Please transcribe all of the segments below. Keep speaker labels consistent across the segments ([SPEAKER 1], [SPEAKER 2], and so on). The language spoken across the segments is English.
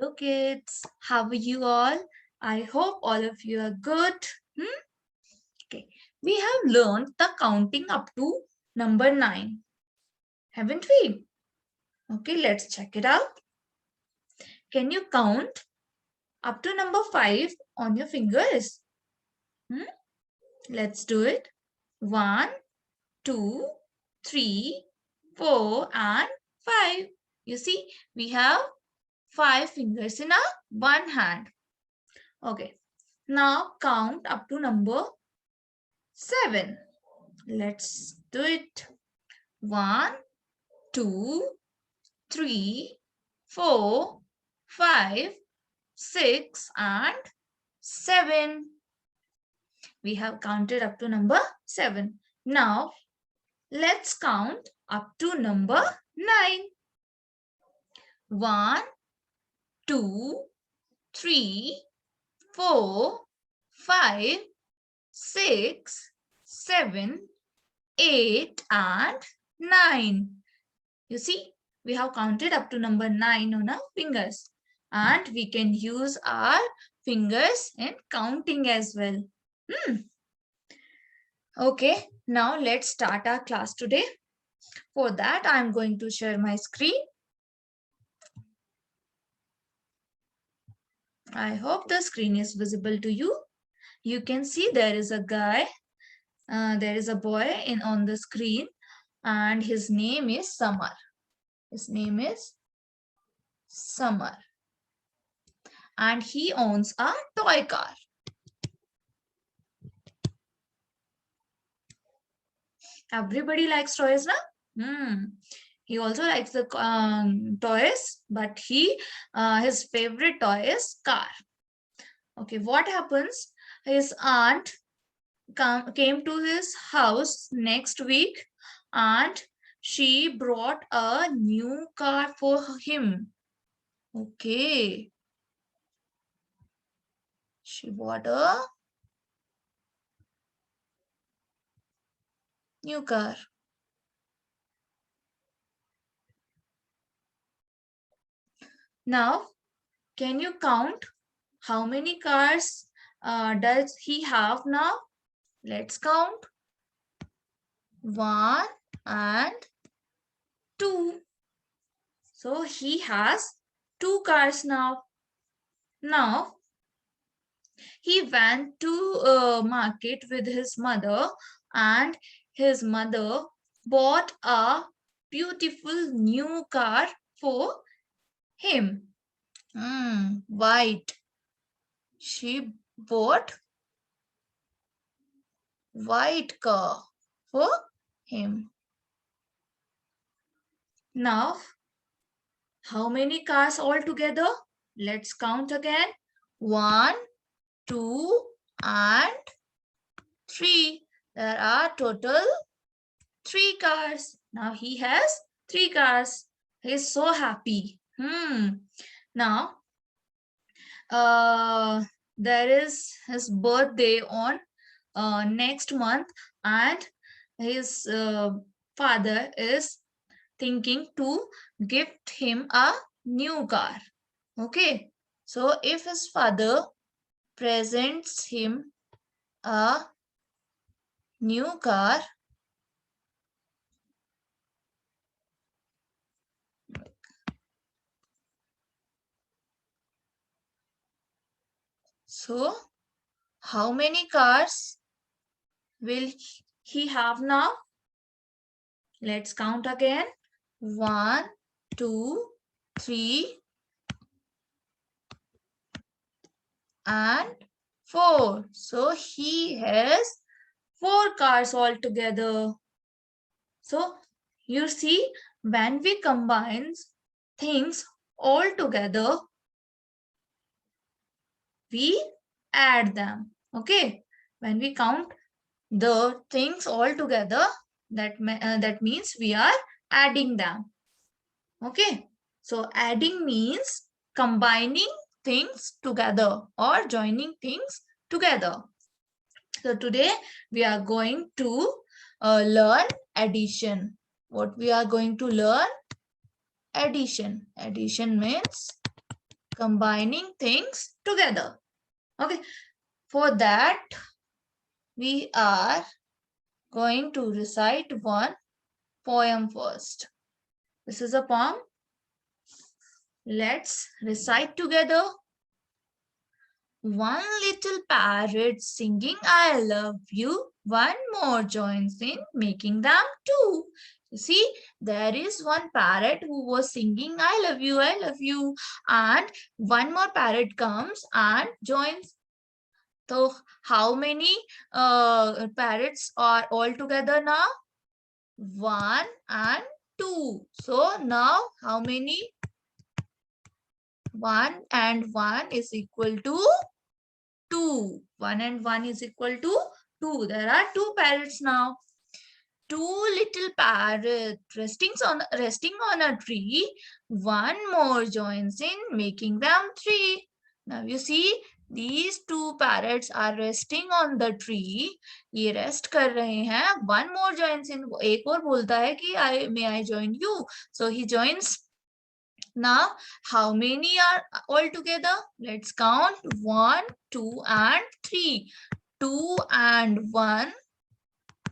[SPEAKER 1] Hello kids, how are you all? I hope all of you are good. Okay, we have learned the counting up to number 9, haven't we? Okay, let's check it out. Can you count up to number 5 on your fingers? Let's do it. 1, 2, 3, 4 and 5. You see, we have 5 fingers in our one hand. Okay, now count up to number 7. Let's do it. 1, 2, 3, 4, 5, 6 and 7. We have counted up to number 7. Now, let's count up to number 9. 1, 2, 3, 4, 5, 6, 7, 8 and 9. You see, we have counted up to number 9 on our fingers. And we can use our fingers in counting as well. Okay, now let's start our class today. For that, I am going to share my screen. I hope the screen is visible to you. You can see there is a guy, there is a boy on the screen, and his name is Samar. His name is Samar. And he owns a toy car. Everybody likes toys, na? He also likes the toys, but his favorite toy is car. Okay, what happens? His aunt came to his house next week, and she brought a new car for him. Okay. She bought a new car. Now, can you count how many cars does he have now? Let's count. 1 and 2. So he has 2 cars now. Now, he went to market with his mother, and his mother bought a beautiful new car for him. White. She bought white car for him. Now, how many cars altogether? Let's count again. 1, 2 and 3. There are total 3 cars. Now he has 3 cars. He is so happy. Now, there is his birthday on next month, and his father is thinking to gift him a new car. Okay, so if his father presents him a new car, so how many cars will he have now? Let's count again. 1, 2, 3 and 4. So he has 4 cars altogether. So you see, when we combine things all together, we add them. Okay, when we count the things all together, that means we are adding them. Okay, so adding means combining things together or joining things together. So today we are going to learn addition. What we are going to learn? Addition. Addition means combining things together. Okay, for that, we are going to recite one poem first. This is a poem. Let's recite together. One little parrot singing I love you. One more joins in making them two. You see, there is one parrot who was singing I love you, I love you. And one more parrot comes and joins. So how many parrots are all together now? One and two. So now how many? 1 and 1 is equal to 2. 1 and 1 is equal to 2. There are two parrots now. Two little parrots resting on a tree. One more joins in, making them three. Now you see, these two parrots are resting on the tree. ये rest कर रहे हैं. One more joins in. एक और बोलता है कि may I join you? So he joins. Now, how many are all together? Let's count. 1, 2, and 3. 2 and 1.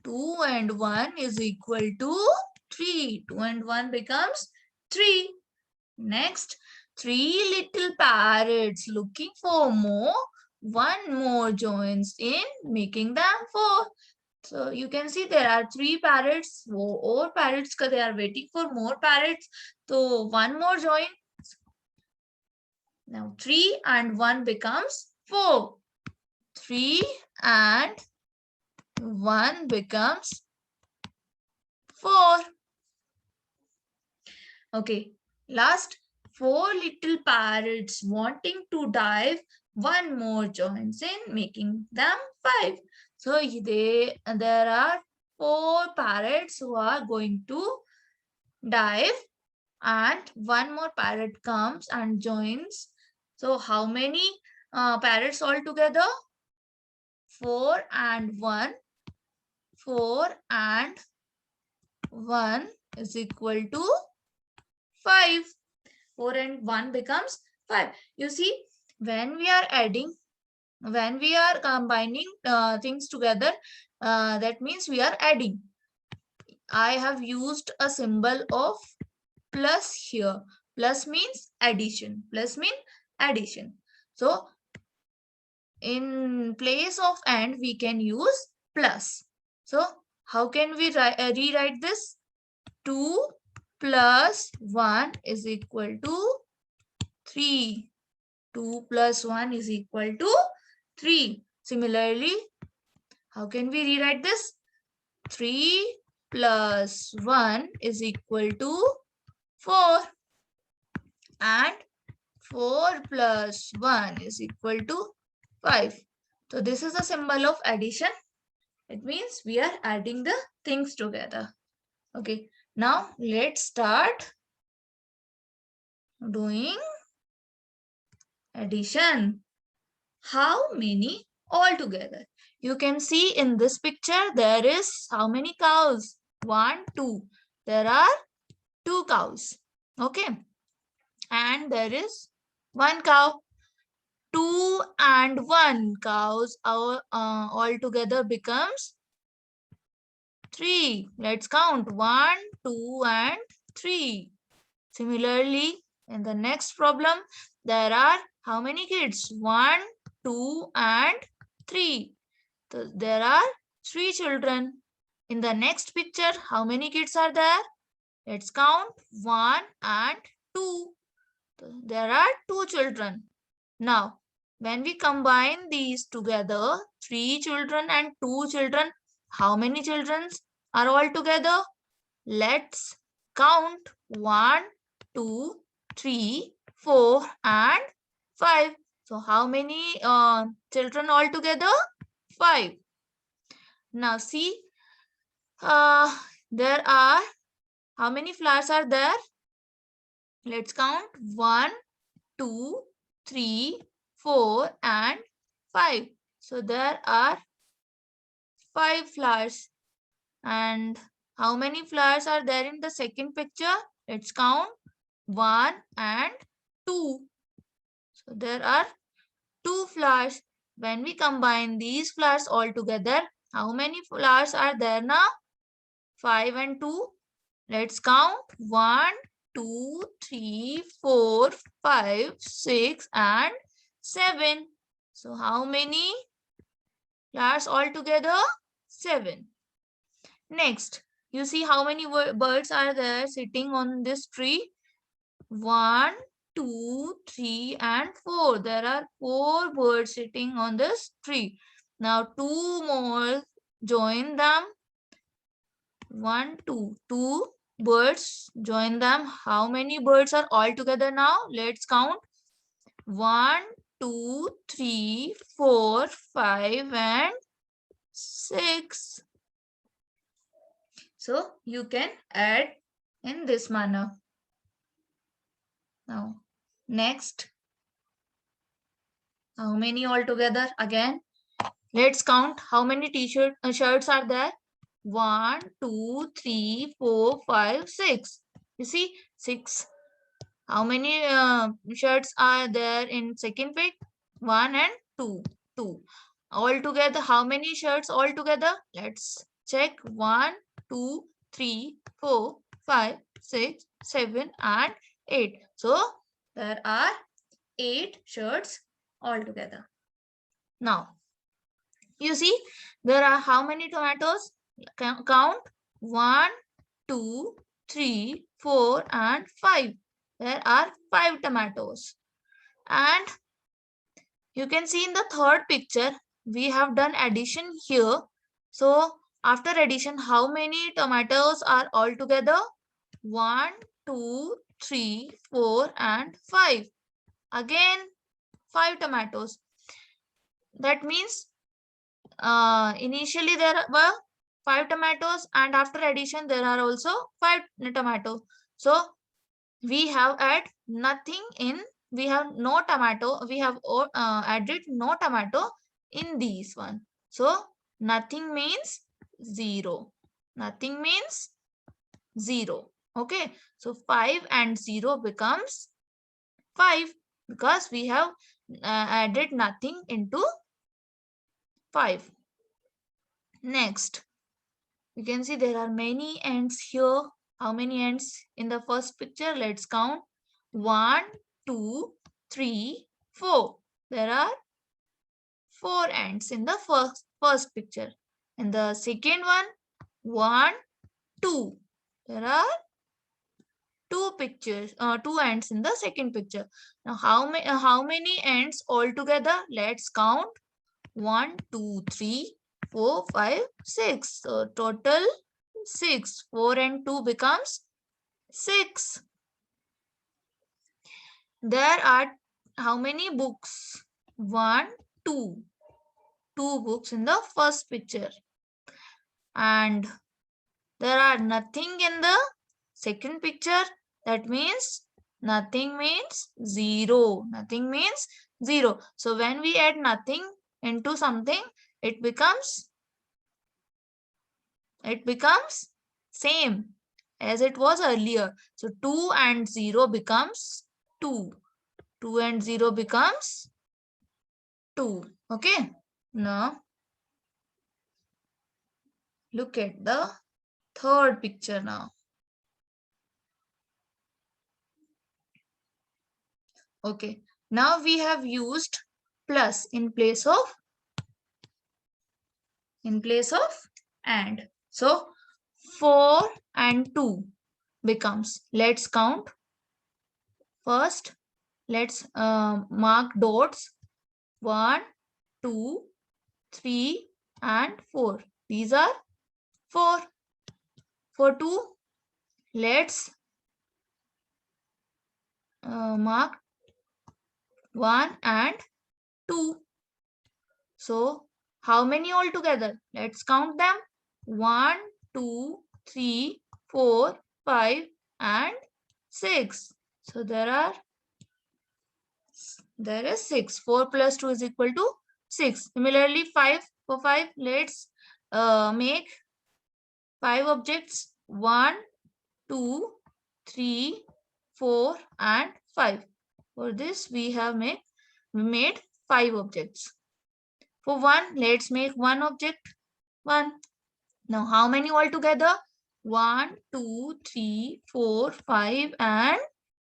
[SPEAKER 1] 2 and 1 is equal to 3. 2 and 1 becomes 3. Next, 3 little parrots looking for more. One more joins in, making them 4. So you can see there are 3 parrots. Or parrots, they are waiting for more parrots. So one more join. Now 3 and 1 becomes 4. 3 and 1 becomes 4. Okay, last 4 little parrots wanting to dive. One more joins in, making them 5. So there are 4 parrots who are going to dive, and one more parrot comes and joins. So how many parrots all together? 4 and 1. 4 and 1 is equal to 5. 4 and 1 becomes 5. You see, when we are combining things together, that means we are adding. I have used a symbol of plus here. Plus means addition. Plus means addition. So in place of and, we can use plus. So how can we rewrite this? 2 plus 1 is equal to 3. 2 plus 1 is equal to 3. Similarly, how can we rewrite this? 3 plus 1 is equal to 4. And 4 plus 1 is equal to 5. So this is a symbol of addition. It means we are adding the things together. Okay, now let's start doing addition. How many all together? You can see in this picture there is how many cows? 1, 2. There are 2 cows. Okay, and there is 1 cow. 2 and 1 cows all together becomes 3. Let's count. 1, 2, and 3. Similarly, in the next problem, there are how many kids? 1, 2, and 3. So there are 3 children. In the next picture, how many kids are there? Let's count. 1 and 2. So there are 2 children. Now, when we combine these together, 3 children and 2 children, how many children are all together? Let's count. 1, 2, 3, 4, and 5. So how many children all together? 5. Now see, there are, how many flowers are there? Let's count. 1, 2, 3, 4, and 5. So there are 5 flowers. And how many flowers are there in the second picture? Let's count. 1 and 2. So there are 2 flowers. When we combine these flowers all together, how many flowers are there now? 5 and 2. Let's count. 1, 2, 3, 4, 5, 6 and 7. So how many flowers all together? 7. Next, you see how many birds are there sitting on this tree? 1, 2, 3 and 4. There are 4 birds sitting on this tree. Now 2 more join them. 1, 2. 2 birds join them. How many birds are all together now? Let's count. 1, 2, 3, 4, 5 and 6. So you can add in this manner. Now, next, how many altogether? Again, let's count how many shirts are there. 1, 2, 3, 4, 5, 6. You see, 6. How many shirts are there in second pic? 1 and 2. 2. Altogether, how many shirts altogether? Let's check. 1, 2, 3, 4, 5, 6, 7 and 8. So, there are 8 shirts altogether. Now, you see, there are how many tomatoes? Count. 1, 2, 3, 4 and 5. There are 5 tomatoes. And you can see in the third picture, we have done addition here. So, after addition, how many tomatoes are all together? 1, 2, 3, 4 and 5. Again, 5 tomatoes. That means initially there were 5 tomatoes and after addition there are also 5 tomatoes. So we have added nothing in, we have no tomato, we have added no tomato in these one. So nothing means 0. Nothing means 0. Okay. So 5 and 0 becomes 5 because we have added nothing into 5. Next, you can see there are many ants here. How many ants in the first picture? Let's count. 1, 2, 3, 4. There are 4 ants in the first picture. In the second one, 1, 2. There are 2 ants in the second picture. Now, how many ants altogether? Let's count. 1, 2, 3, 4, 5, 6. So total 6. 4 and 2 becomes 6. There are how many books? 1, 2. 2 books in the first picture. And there are nothing in the second picture. That means nothing means 0. Nothing means 0. So when we add nothing into something, it becomes same as it was earlier. So 2 and 0 becomes 2. 2 and 0 becomes 2. Okay. Now look at the third picture now. Okay. Now we have used plus in place of and. So 4 and 2 becomes, let's count. First, let's mark dots. 1, 2, 3 and 4. These are 4. For 2, let's mark 1 and 2. So how many altogether? Let's count them. 1, 2, 3, 4, 5 and 6. So there is 6. 4 plus 2 is equal to 6. Similarly, 5 for 5, let's make 5 objects. 1, 2, 3, 4 and 5. For this we have made We made 5 objects. For 1, let's make 1 object. 1. Now how many altogether? 1, 2, 3, 4, 5 and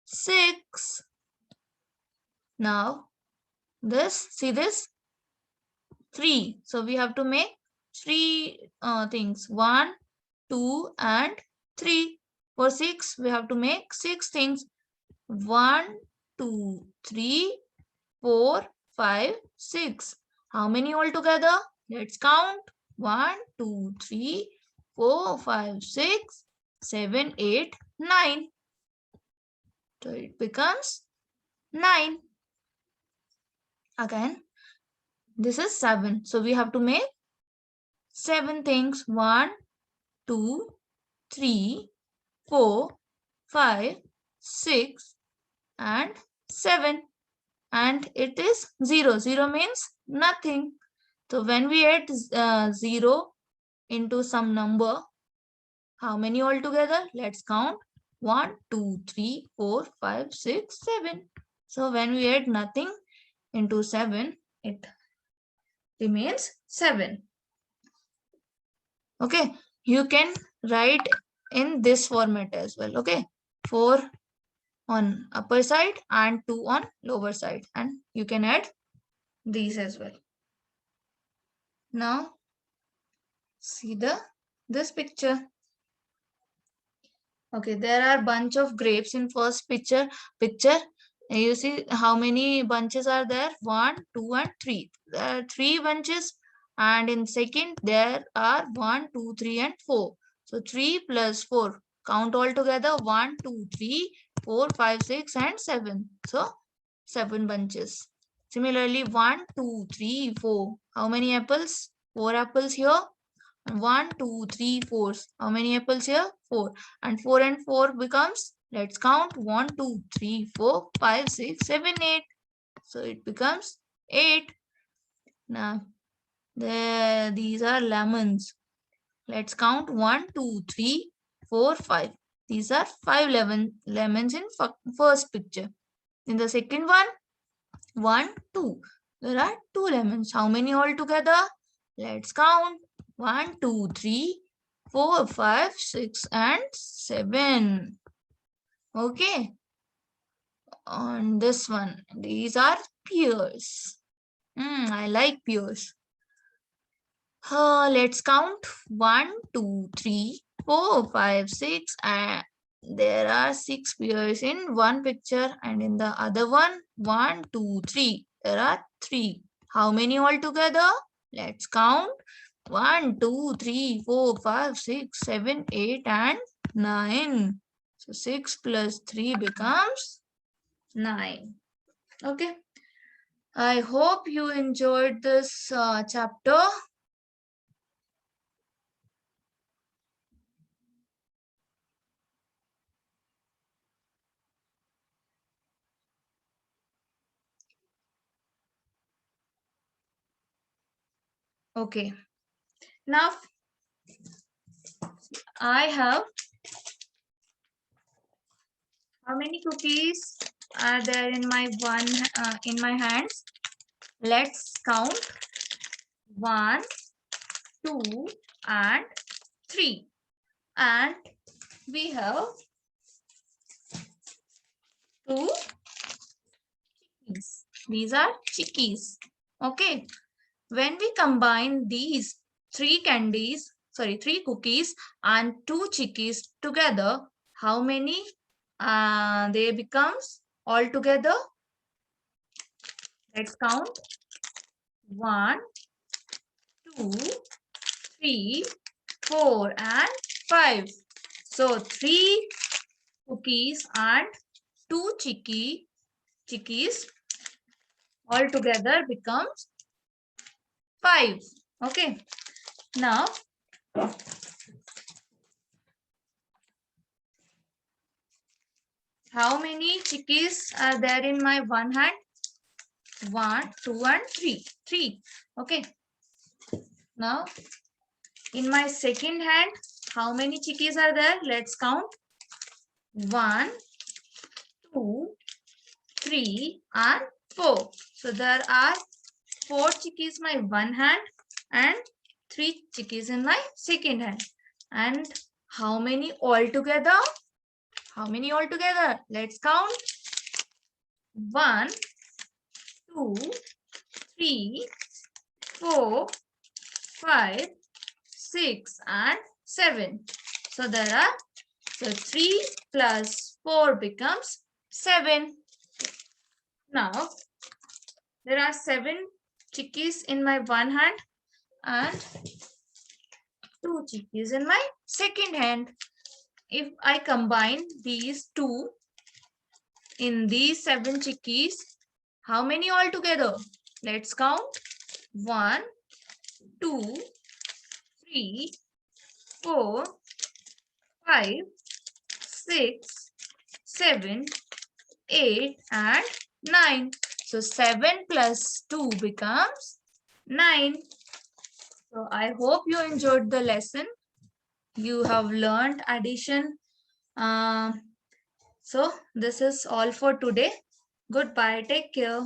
[SPEAKER 1] 6. Now this, see this? 3. So we have to make 3 things. 1, 2 and 3. For 6, we have to make 6 things. 1, 2, 3, 4, 5, 6. How many altogether? Let's count. 1, 2, 3, 4, 5, 6, 7, 8, 9. So it becomes 9. Again, this is 7. So we have to make 7 things. 1, 2, 3, 4, 5, 6 and 7. And it is 0. 0 means nothing. So when we add 0 into some number, how many altogether? Let's count. 1, 2, 3, 4, 5, 6, 7. So when we add nothing into 7, it remains 7. Okay, you can write in this format as well. Okay, 4 on upper side and 2 on lower side, and you can add these as well. Now see this picture. Okay, there are bunch of grapes in first picture. You see how many bunches are there? 1, 2 and 3. There are 3 bunches, and in second there are 1, 2, 3 and 4. So 3 plus 4. Count all together. 1, 2, 3, 4, 5, 6 and 7. So 7 bunches. Similarly, 1, 2, 3, 4. How many apples? 4 apples here. 1, 2, 3, 4. How many apples here? 4. And 4 and 4 becomes, let's count. 1, 2, 3, 4, 5, 6, 7, 8. So it becomes 8. Now, these are lemons. Let's count. 1, 2, 3, 4, 5. These are 5 lemons in first picture. In the second one, 1, 2. There are 2 lemons. How many altogether? Let's count. 1, 2, 3, 4, 5, 6 and 7. Okay. On this one, these are pears. I like pears. Let's count. 1, 2, 3, 4, 5, 6 and there are 6 pears in one picture, and in the other one, 1, 2, 3. There are 3. How many altogether? Let's count. 1, 2, 3, 4, 5, 6, 7, 8 and 9. So 6 plus 3 becomes 9. Okay. I hope you enjoyed this chapter. Okay. Now I have, how many cookies are there in my hands? Let's count. 1, 2 and 3. And we have 2 chickies. These are chickies. Okay. When we combine these 3 cookies and 2 chickies together, how many they becomes altogether? Let's count. 1, 2, 3, 4 and 5. So 3 cookies and 2 chickies altogether becomes 5. Okay. Now how many chickies are there in my one hand? 1, 2 and 3. 3. Okay. Now in my second hand, how many chickies are there? Let's count. 1, 2, 3 and 4. So there are 4 chickies in my one hand and 3 chickies in my second hand. And how many altogether? How many altogether? Let's count. 1, 2, 3, 4, 5, 6, and 7. So there are 3 plus 4 becomes 7. Now there are 7 chickies in my one hand and 2 chickies in my second hand. If I combine these two in these 7 chickies, how many altogether? Let's count. 1, 2, 3, 4, 5, 6, 7, 8, and 9. So 7 plus 2 becomes 9. So I hope you enjoyed the lesson. You have learned addition. So this is all for today. Goodbye. Take care.